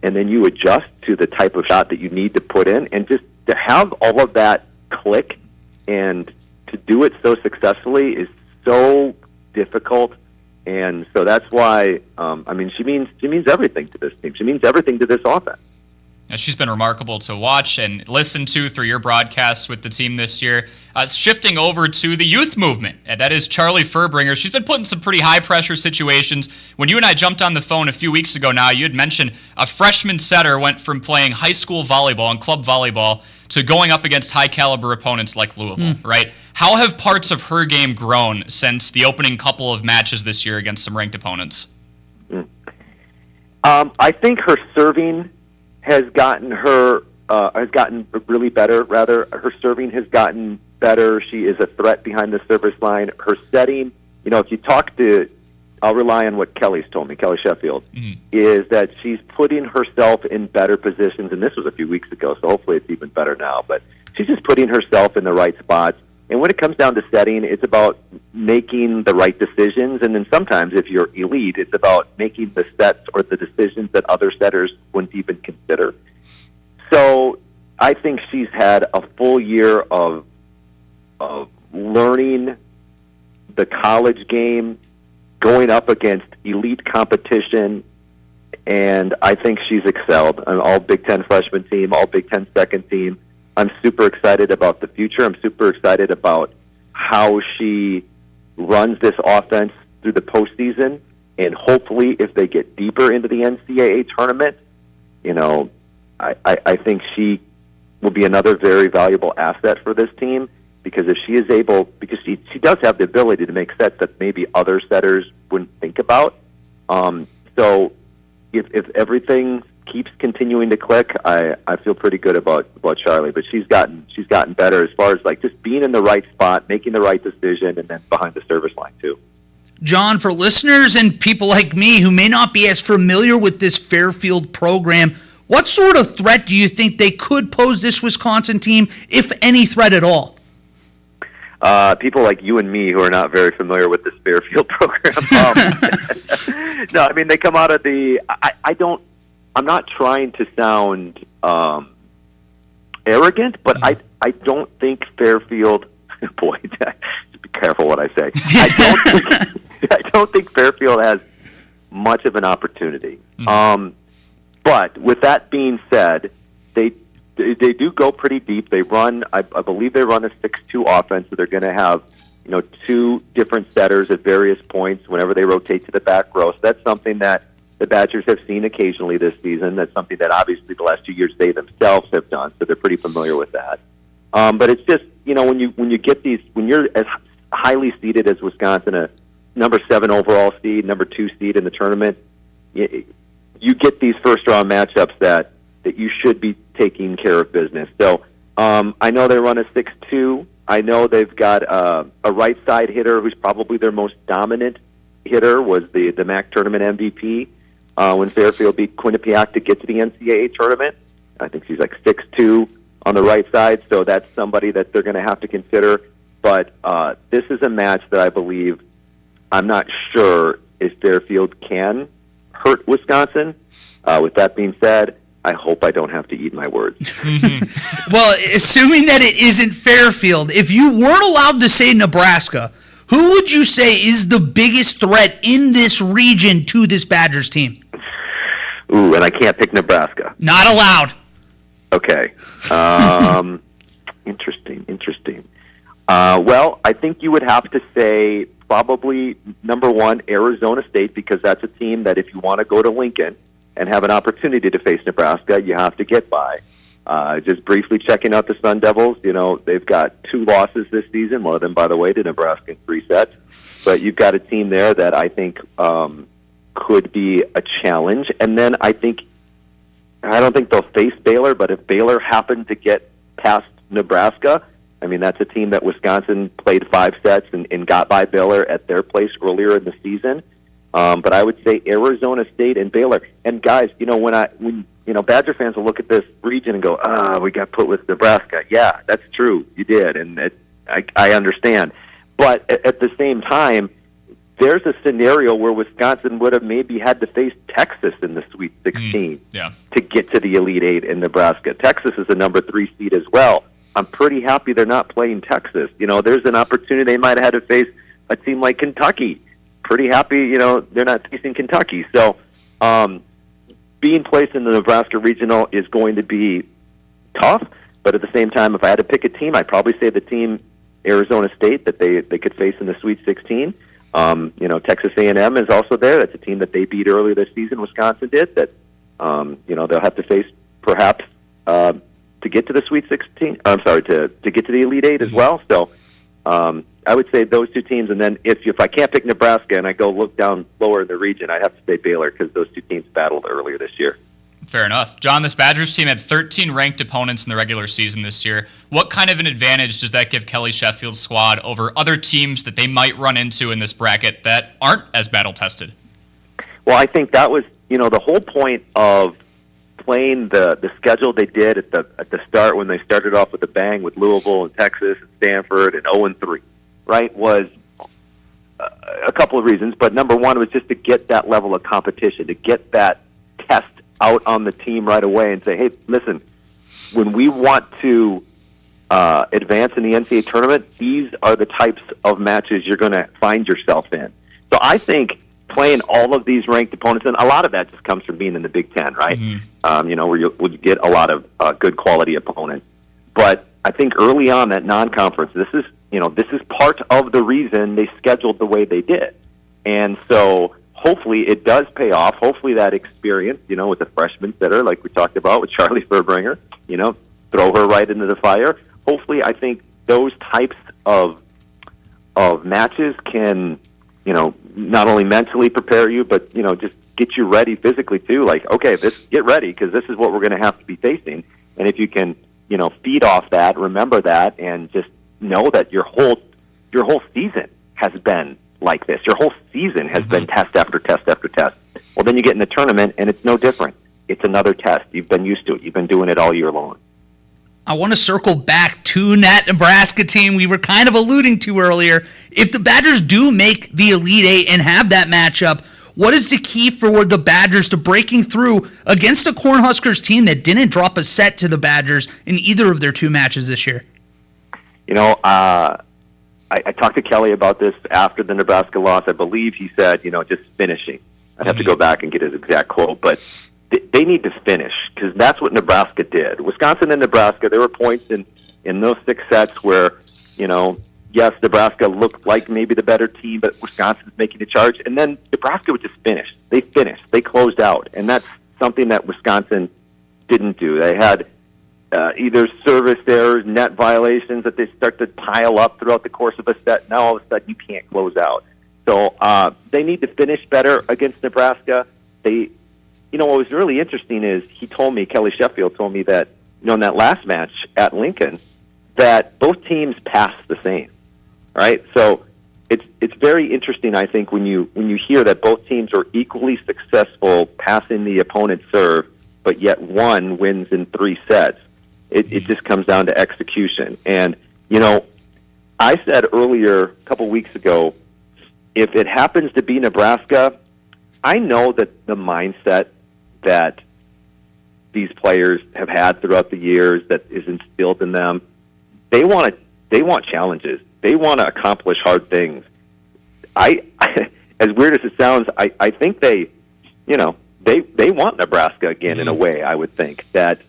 and then you adjust to the type of shot that you need to put in, and just to have all of that click and to do it so successfully is so difficult. And so that's why, I mean, she means everything to this team. She means everything to this offense. And she's been remarkable to watch and listen to through your broadcasts with the team this year. Shifting over to the youth movement, and that is Charlie Furbringer. She's been put in some pretty high-pressure situations. When you and I jumped on the phone a few weeks ago now, you had mentioned a freshman setter went from playing high school volleyball and club volleyball to going up against high-caliber opponents like Louisville, right? How have parts of her game grown since the opening couple of matches this year against some ranked opponents? I think her serving has gotten really better. Rather, her serving has gotten better. She is a threat behind the service line. Her setting, you know, if you talk to, I'll rely on what Kelly's told me, Kelly Sheffield, is that she's putting herself in better positions, and this was a few weeks ago, so hopefully it's even better now, but she's just putting herself in the right spots. And when it comes down to setting, it's about making the right decisions, and then sometimes if you're elite, it's about making the sets or the decisions that other setters wouldn't even consider. So I think she's had a full year of learning the college game, going up against elite competition, and I think she's excelled. An all Big Ten freshman team, all Big Ten second team. I'm super excited about the future. I'm super excited about how she runs this offense through the postseason, and hopefully if they get deeper into the NCAA tournament, you know, I think she will be another very valuable asset for this team, because if she is able, because she does have the ability to make sets that maybe other setters wouldn't think about. So if everything keeps continuing to click, I feel pretty good about Charlie. But she's gotten better as far as like just being in the right spot, making the right decision, and then behind the service line too. John, for listeners and people like me who may not be as familiar with this Fairfield program, what sort of threat do you think they could pose this Wisconsin team, if any threat at all? People like you and me who are not very familiar with this Fairfield program. No, I mean, they come out of the... I'm not trying to sound arrogant, but I don't think Fairfield... Boy, be careful what I say. I don't think Fairfield has much of an opportunity. But with that being said, they do go pretty deep. They run, I believe they run a 6-2 offense, so they're going to have, two different setters at various points whenever they rotate to the back row. So that's something that the Badgers have seen occasionally this season. That's something that obviously the last 2 years they themselves have done, so they're pretty familiar with that. But it's just, when you get these, when you're as highly seeded as Wisconsin, a number 7 overall seed, number 2 seed in the tournament, you get these first-round matchups that you should be taking care of business. So I know they run a 6-2. I know they've got a right-side hitter who's probably their most dominant hitter, was the MAC tournament MVP when Fairfield beat Quinnipiac to get to the NCAA tournament. I think she's like 6'2" on the right side, so that's somebody that they're going to have to consider. But this is a match that I believe, I'm not sure if Fairfield can hurt Wisconsin. With that being said, I hope I don't have to eat my words. Well, assuming that it isn't Fairfield, if you weren't allowed to say Nebraska, who would you say is the biggest threat in this region to this Badgers team? Ooh, and I can't pick Nebraska. Not allowed. Okay. Interesting. Well, I think you would have to say probably number 1, Arizona State, because that's a team that if you want to go to Lincoln and have an opportunity to face Nebraska, you have to get by. Just briefly checking out the Sun Devils, they've got 2 losses this season, one of them, by the way, to Nebraska in 3 sets. But you've got a team there that I think could be a challenge. And then I don't think they'll face Baylor, but if Baylor happened to get past Nebraska, I mean, that's a team that Wisconsin played 5 sets and got by Baylor at their place earlier in the season. But I would say Arizona State and Baylor. And guys, when Badger fans will look at this region and go, we got put with Nebraska. Yeah, that's true. You did. And I understand. But at the same time, there's a scenario where Wisconsin would have maybe had to face Texas in the Sweet 16 to get to the Elite 8 in Nebraska. Texas is a number 3 seed as well. I'm pretty happy they're not playing Texas. There's an opportunity they might have had to face a team like Kentucky. Pretty happy, they're not facing Kentucky. So being placed in the Nebraska Regional is going to be tough, but at the same time, if I had to pick a team, I'd probably say the team Arizona State that they could face in the Sweet 16. Texas A&M is also there. That's a team that they beat earlier this season. Wisconsin did. That they'll have to face perhaps to get to the Sweet 16. I'm sorry, to get to the Elite 8 as well. So I would say those 2 teams. And then if I can't pick Nebraska and I go look down lower in the region, I'd have to say Baylor because those 2 teams battled earlier this year. Fair enough. John, this Badgers team had 13 ranked opponents in the regular season this year. What kind of an advantage does that give Kelly Sheffield's squad over other teams that they might run into in this bracket that aren't as battle-tested? Well, I think that was, the whole point of playing the schedule they did at the start when they started off with a bang with Louisville and Texas and Stanford and 0-3, right, was a couple of reasons. But number 1 was just to get that level of competition, to get that test out on the team right away and say, hey, listen, when we want to advance in the NCAA tournament, these are the types of matches you're going to find yourself in. So I think playing all of these ranked opponents, and a lot of that just comes from being in the Big Ten, right? Mm-hmm. Where you get a lot of good quality opponents. But I think early on that non-conference, this is part of the reason they scheduled the way they did. And so hopefully it does pay off. Hopefully that experience, with the freshman sitter, like we talked about with Charlie Furbringer, throw her right into the fire. Hopefully I think those types of matches can, not only mentally prepare you, but, just get you ready physically too. Like, okay, get ready because this is what we're going to have to be facing. And if you can, feed off that, remember that, and just know that your whole season has been like this. Your whole season has been test after test after test. Well, then you get in the tournament, and it's no different. It's another test. You've been used to it. You've been doing it all year long. I want to circle back to that Nebraska team we were kind of alluding to earlier. If the Badgers do make the Elite Eight and have that matchup, what is the key for the Badgers to breaking through against a Cornhuskers team that didn't drop a set to the Badgers in either of their two matches this year? I talked to Kelly about this after the Nebraska loss. I believe he said, just finishing. I'd have to go back and get his exact quote, but they need to finish because that's what Nebraska did. Wisconsin and Nebraska, there were points in those 6 sets where, yes, Nebraska looked like maybe the better team, but Wisconsin's making a charge, and then Nebraska would just finish. They finished. They closed out, and that's something that Wisconsin didn't do. They had either service errors, net violations that they start to pile up throughout the course of a set. Now all of a sudden you can't close out. So they need to finish better against Nebraska. What was really interesting is Kelly Sheffield told me that, in that last match at Lincoln, that both teams passed the same, right? So it's very interesting, I think, when you hear that both teams are equally successful passing the opponent's serve, but yet one wins in 3 sets. It just comes down to execution. And, I said earlier, a couple weeks ago, if it happens to be Nebraska, I know that the mindset that these players have had throughout the years that is instilled in them, they want challenges. They want to accomplish hard things. As weird as it sounds, I think they want Nebraska again in a way, I would think, that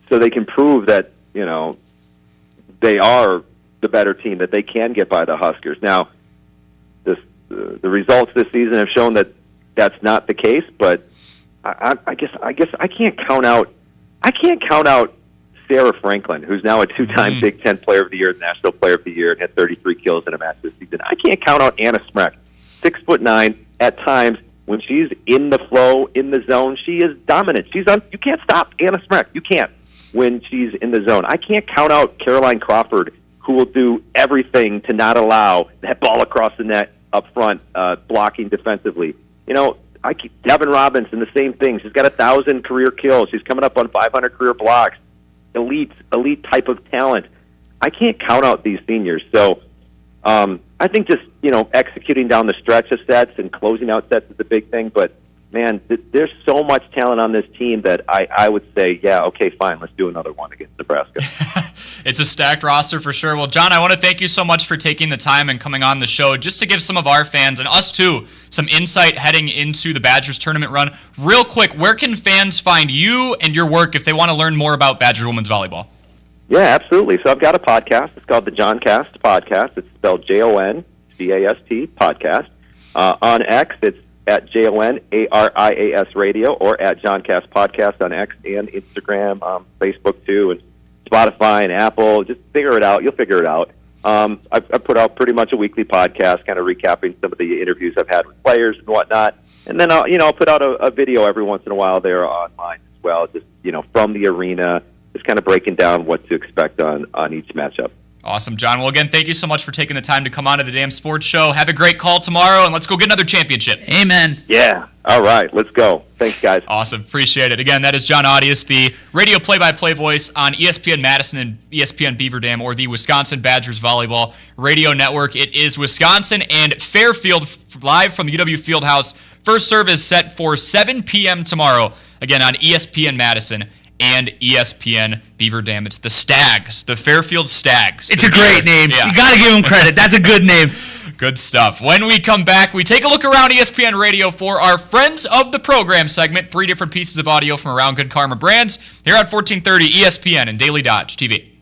so they can prove that, they are the better team, that they can get by the Huskers. Now, the results this season have shown that that's not the case, but I guess I can't count out Sarah Franklin, who's now a 2-time Big Ten Player of the Year, National Player of the Year, and had 33 kills in a match this season. I can't count out Anna Smrek, 6'9". At times, when she's in the flow, in the zone, she is dominant. You can't stop Anna Smrek. You can't when she's in the zone. I can't count out Caroline Crawford, who will do everything to not allow that ball across the net up front, blocking defensively. Devin Robinson, the same thing. She's got 1,000 career kills. She's coming up on 500 career blocks. Elite type of talent. I can't count out these seniors. So I think just, executing down the stretch of sets and closing out sets is the big thing. But, man, there's so much talent on this team that I would say, yeah, okay, fine, let's do another one against Nebraska. It's a stacked roster for sure. Well, Jon, I want to thank you so much for taking the time and coming on the show just to give some of our fans and us too some insight heading into the Badgers tournament run. Real quick, where can fans find you and your work if they want to learn more about Badgers women's volleyball? Yeah, absolutely. So I've got a podcast. It's called the Joncast Podcast. It's spelled JONCAST Podcast. On X, it's at JONARIAS Radio or at Joncast Podcast on X and Instagram, Facebook too, and Spotify and Apple. Just figure it out. You'll figure it out. I put out pretty much a weekly podcast kind of recapping some of the interviews I've had with players and whatnot. And then I'll put out a video every once in a while there online as well, just, from the arena, just kind of breaking down what to expect on each matchup. Awesome, Jon. Well, again, thank you so much for taking the time to come on to the Damn Sports Show. Have a great call tomorrow, and let's go get another championship. Amen. Yeah. All right. Let's go. Thanks, guys. Awesome. Appreciate it. Again, that is Jon Arias, the radio play-by-play voice on ESPN Madison and ESPN Beaver Dam, or the Wisconsin Badgers Volleyball Radio Network. It is Wisconsin and Fairfield live from the UW Fieldhouse. First service set for 7 p.m. tomorrow, again, on ESPN Madison and ESPN Beaver Dam. It's the Stags, the Fairfield Stags. It's a great name. Yeah. You got to give them credit. That's a good name. Good stuff. When we come back, we take a look around ESPN Radio for our Friends of the Program segment. 3 different pieces of audio from around Good Karma brands here on 1430 ESPN and Daily Dodge TV.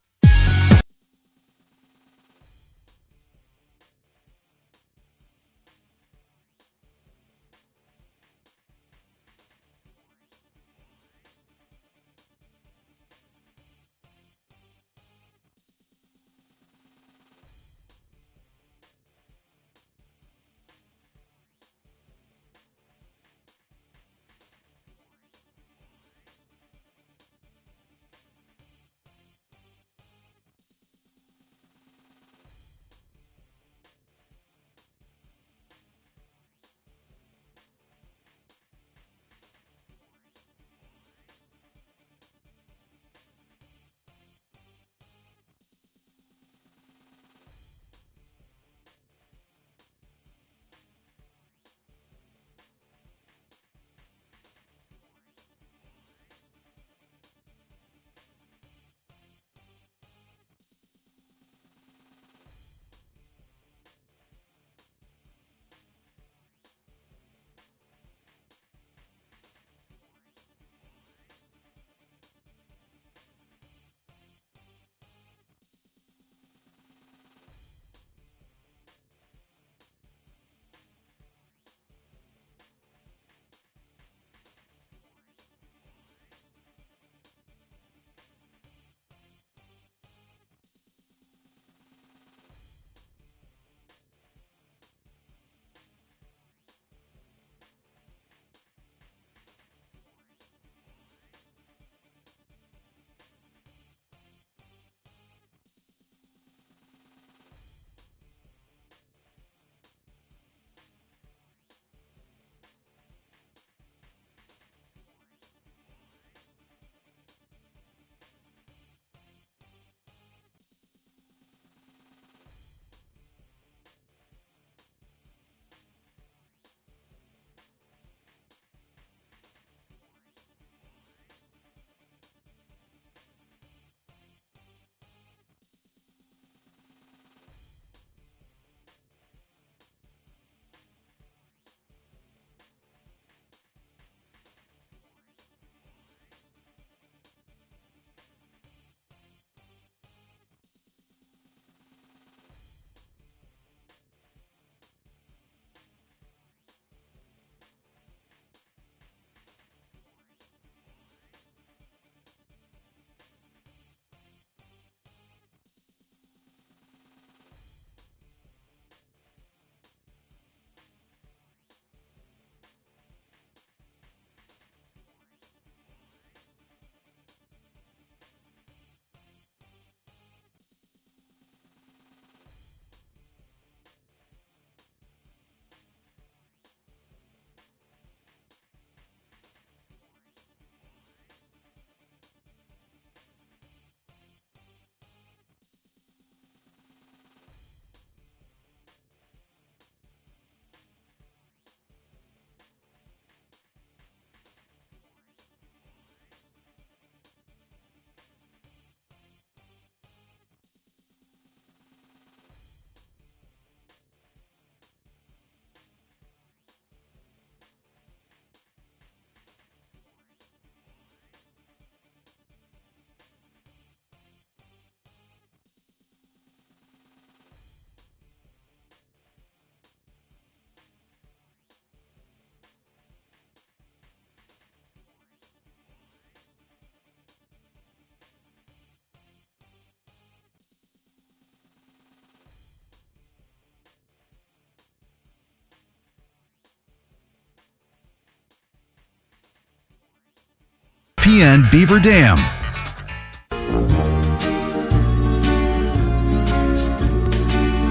ESPN Beaver Dam.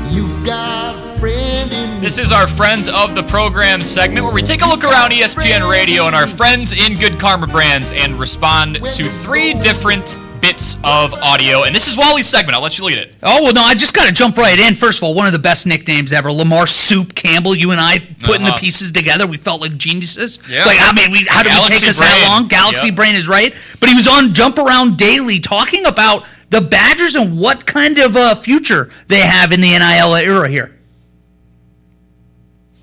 You've got a friend in me. This is our Friends of the Program segment where we take a look around ESPN Radio and our friends in Good Karma brands and respond to 3 different bits of audio. And this is Wally's segment. I'll let you lead it. Oh, well, no, I just got to jump right in. First of all, one of the best nicknames ever, Lamar Soup Campbell. You and I putting the pieces together, we felt like geniuses. Yeah. Like, I mean, how did it take us that long? Galaxy Brain is right. But he was on Jump Around Daily talking about the Badgers and what kind of future they have in the NIL era here.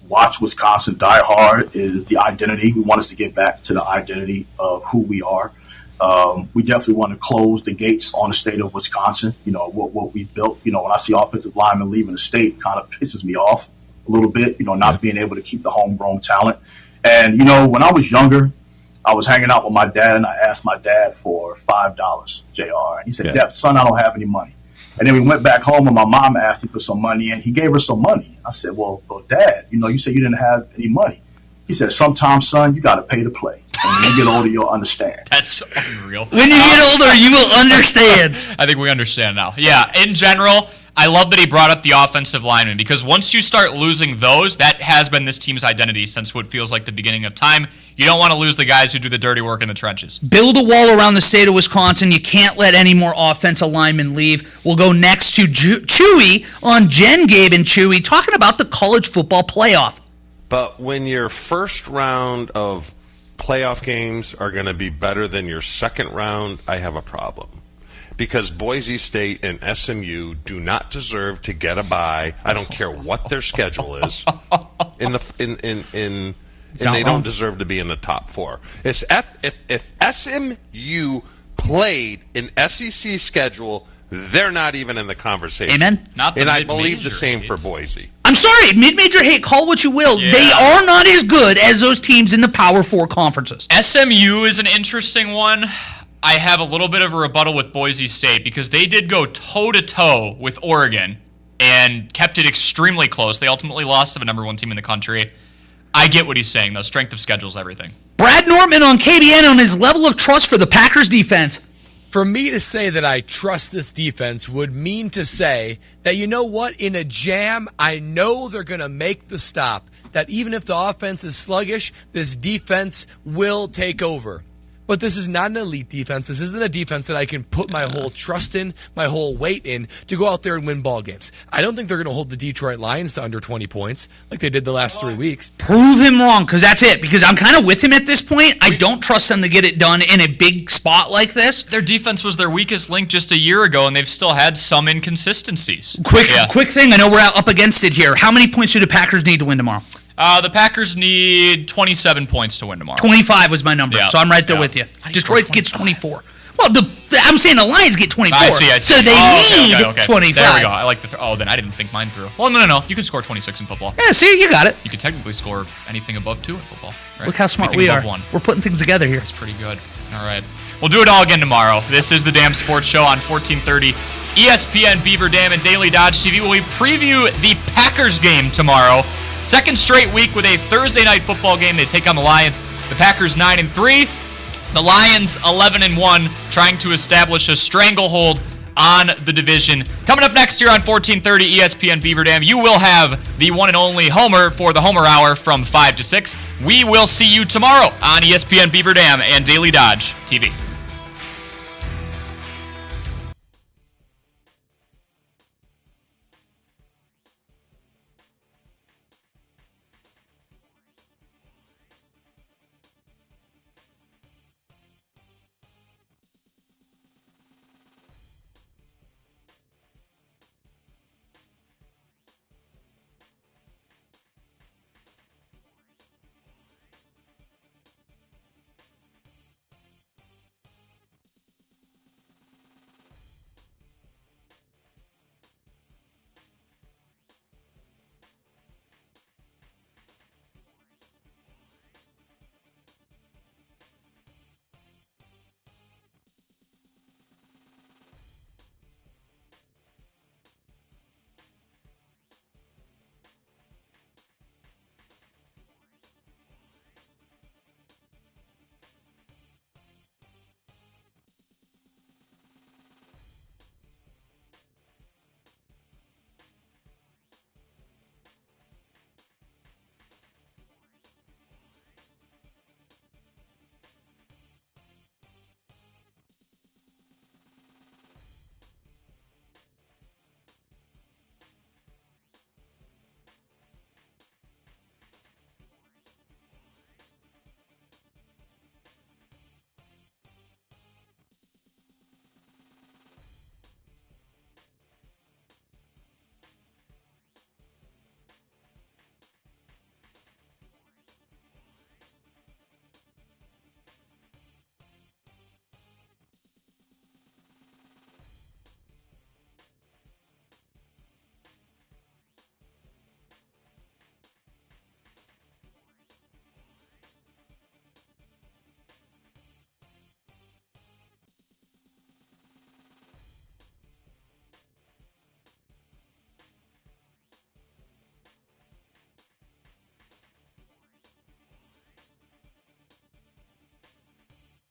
Watch Wisconsin Die Hard is the identity. We want us to get back to the identity of who we are. We definitely want to close the gates on the state of Wisconsin. You know, what we built. You know, when I see offensive linemen leaving the state, kind of pisses me off a little bit, you know, not being able to keep the homegrown talent. And, you know, when I was younger, I was hanging out with my dad, and I asked my dad for $5, JR. And he said, Dad, son, I don't have any money. And then we went back home, and my mom asked him for some money, and he gave her some money. I said, well, Dad, you know, you said you didn't have any money. He said, sometimes, son, you got to pay to play. And when you get older, you'll understand. That's unreal. When you get older, you will understand. I think we understand now. Yeah, in general, I love that he brought up the offensive linemen because once you start losing those, that has been this team's identity since what feels like the beginning of time. You don't want to lose the guys who do the dirty work in the trenches. Build a wall around the state of Wisconsin. You can't let any more offensive linemen leave. We'll go next to Chewy on Jen, Gabe, and Chewy talking about the college football playoff. But when your first round of playoff games are going to be better than your second round, I have a problem. Because Boise State and SMU do not deserve to get a bye. I don't care what their schedule is. And they don't deserve to be in the top 4. If SMU played an SEC schedule, they're not even in the conversation. Amen. And I believe the same for Boise. I'm sorry, mid-major hate, call what you will. Yeah. They are not as good as those teams in the Power 4 conferences. SMU is an interesting one. I have a little bit of a rebuttal with Boise State because they did go toe-to-toe with Oregon and kept it extremely close. They ultimately lost to the number 1 team in the country. I get what he's saying, though. Strength of schedule is everything. Brad Nortman on KBN on his level of trust for the Packers defense. For me to say that I trust this defense would mean to say that, you know what, in a jam, I know they're going to make the stop. That even if the offense is sluggish, this defense will take over. But this is not an elite defense. This isn't a defense that I can put my whole trust in, my whole weight in, to go out there and win ball games. I don't think they're going to hold the Detroit Lions to under 20 points like they did the last 3 weeks. Prove him wrong, because that's it. Because I'm kind of with him at this point. I don't trust them to get it done in a big spot like this. Their defense was their weakest link just a year ago, and they've still had some inconsistencies. Quick thing. I know we're up against it here. How many points do the Packers need to win tomorrow? The Packers need 27 points to win tomorrow. 25 was my number, so I'm right there with you. Detroit gets 24. Well, I'm saying the Lions get 24. I see. So they need 25. There we go. I like then I didn't think mine through. Well, no. You can score 26 in football. Yeah, see, you got it. You can technically score anything above 2 in football. Right? Look how smart anything we are. 1. We're putting things together here. That's pretty good. All right. We'll do it all again tomorrow. This is the Dam Sports Show on 1430 ESPN Beaver Dam and Daily Dodge TV. Where we preview the Packers game tomorrow. Second straight week with a Thursday night football game. They take on the Lions. The Packers 9-3. The Lions 11-1, trying to establish a stranglehold on the division. Coming up next year on 1430 ESPN Beaver Dam, you will have the one and only Homer for the Homer Hour from 5 to 6. We will see you tomorrow on ESPN Beaver Dam and Daily Dodge TV.